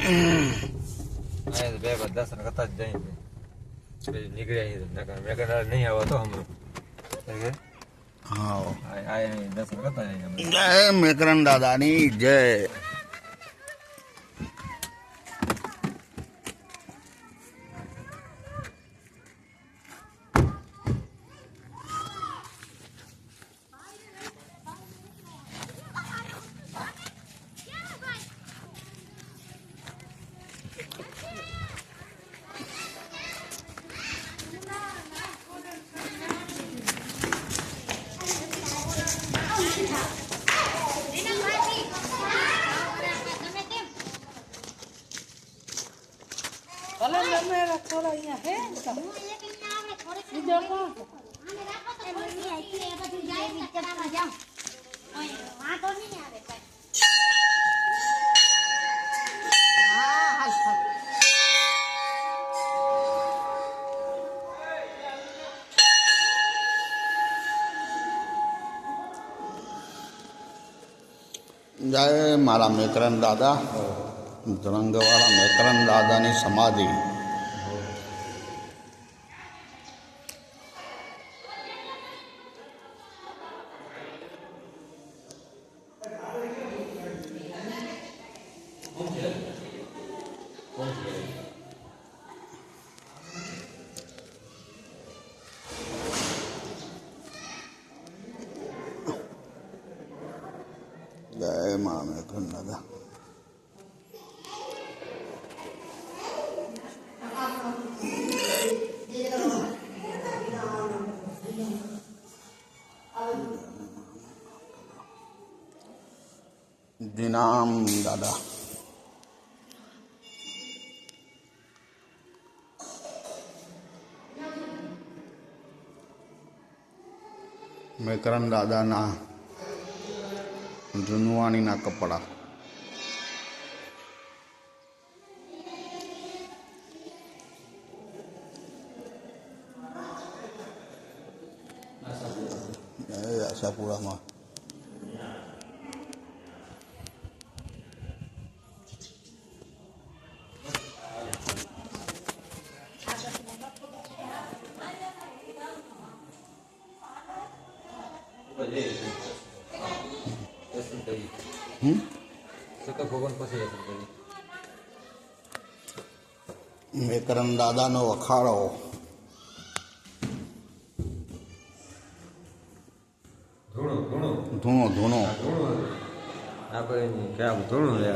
બે દર્શન કરતા જ જઈ નીકળ્યા મેં કદાચ નહીં આવો તો હમણાં હા દર્શન કરતા જઈએ જય મેકરન દાદાની જય. જય મારા મેકરન દાદા, ધ્રંગવાળા મેકરન દાદાની સમાધિ. જય મારા મેકરન દાદા. દિનામ દાદા. મેકરન દાદાના જુનવાણીના કપડા. આશાપુરામાં મેકરન દાદાનો અખાડો. ધૂણો ધૂણો આપણે ક્યાં ધૂણું લે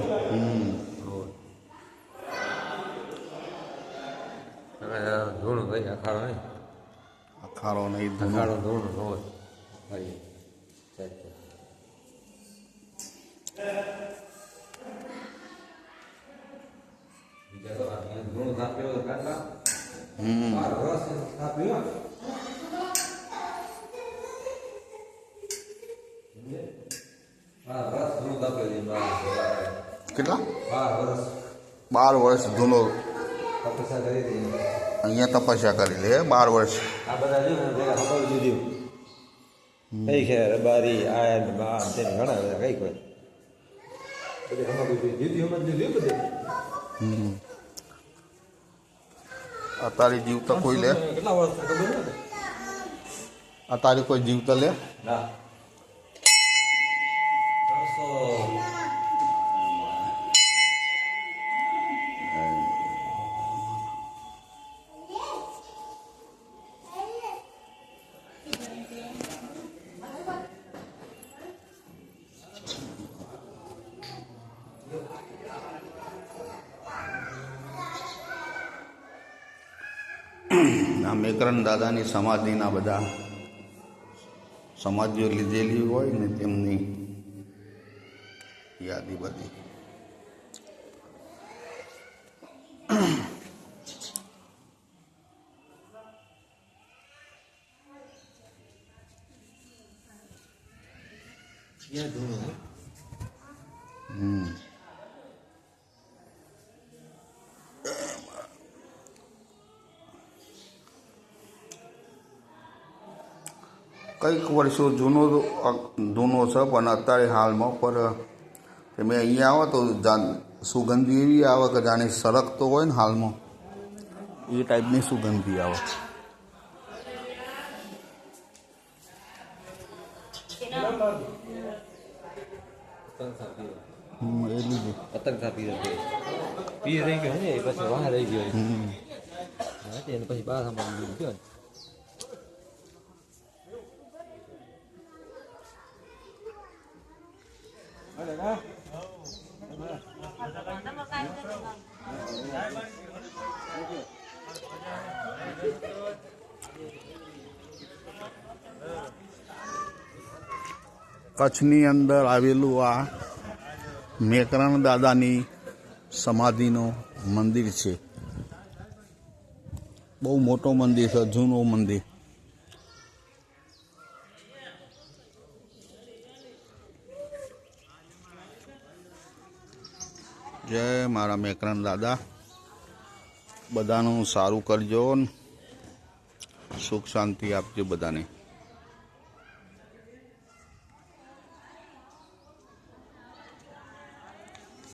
ધૂણું ભાઈ અખાડો નહીં, અખાડો નહીં અખાડો ધૂણો. ધૂણું હોય ભાઈ. ધૂણું થાપ્યો કાઢલા રસ થાપ્યો કેટલા? 12 વર્ષ 12 વર્ષ ધૂનો તપસ્યા કરી હતી અહીંયા તપસ્યા કરી લે. 12 વર્ષ આ બધા જો ને ભેગા ખબર દીધી કઈ છે રબારી આયા ને બા તેને ઘણા બધા કઈ કોઈ બધી હમણાં બધી દીધી હમણાં દીધી બધી. અત્યારે જીવતા કોઈ લે? કેટલા વર્ષ ખબર નથી. અત્યારે કોઈ જીવતા લે? ના 300 આ મેકરન દાદાની સમાધિના બધા સમાધિઓ લીધેલી હોય ને તેમની યાદી બધી. કંઈક વર્ષો જૂનો છે પણ અત્યારે હાલમાં પર તમે અહીંયા આવો તો સુગંધી એવી આવે કે જાણે સરકતો હોય ને હાલમાં એ ટાઈપની સુગંધી આવે. એ લીધી. પતંગ કાપી પી રહી ગયો ને પછી વાહ રહી ગયો એને પછી બહાર સાંભળી ગયો ને કચ્છની અંદર આવેલું આ મેકરણ દાદાની સમાધિનું મંદિર છે. બહુ મોટો મંદિર છે, જૂનું મંદિર. જય મારા મેકરણ દાદા. બધાનું સારું કરજો, સુખ શાંતિ આપજો બધાને.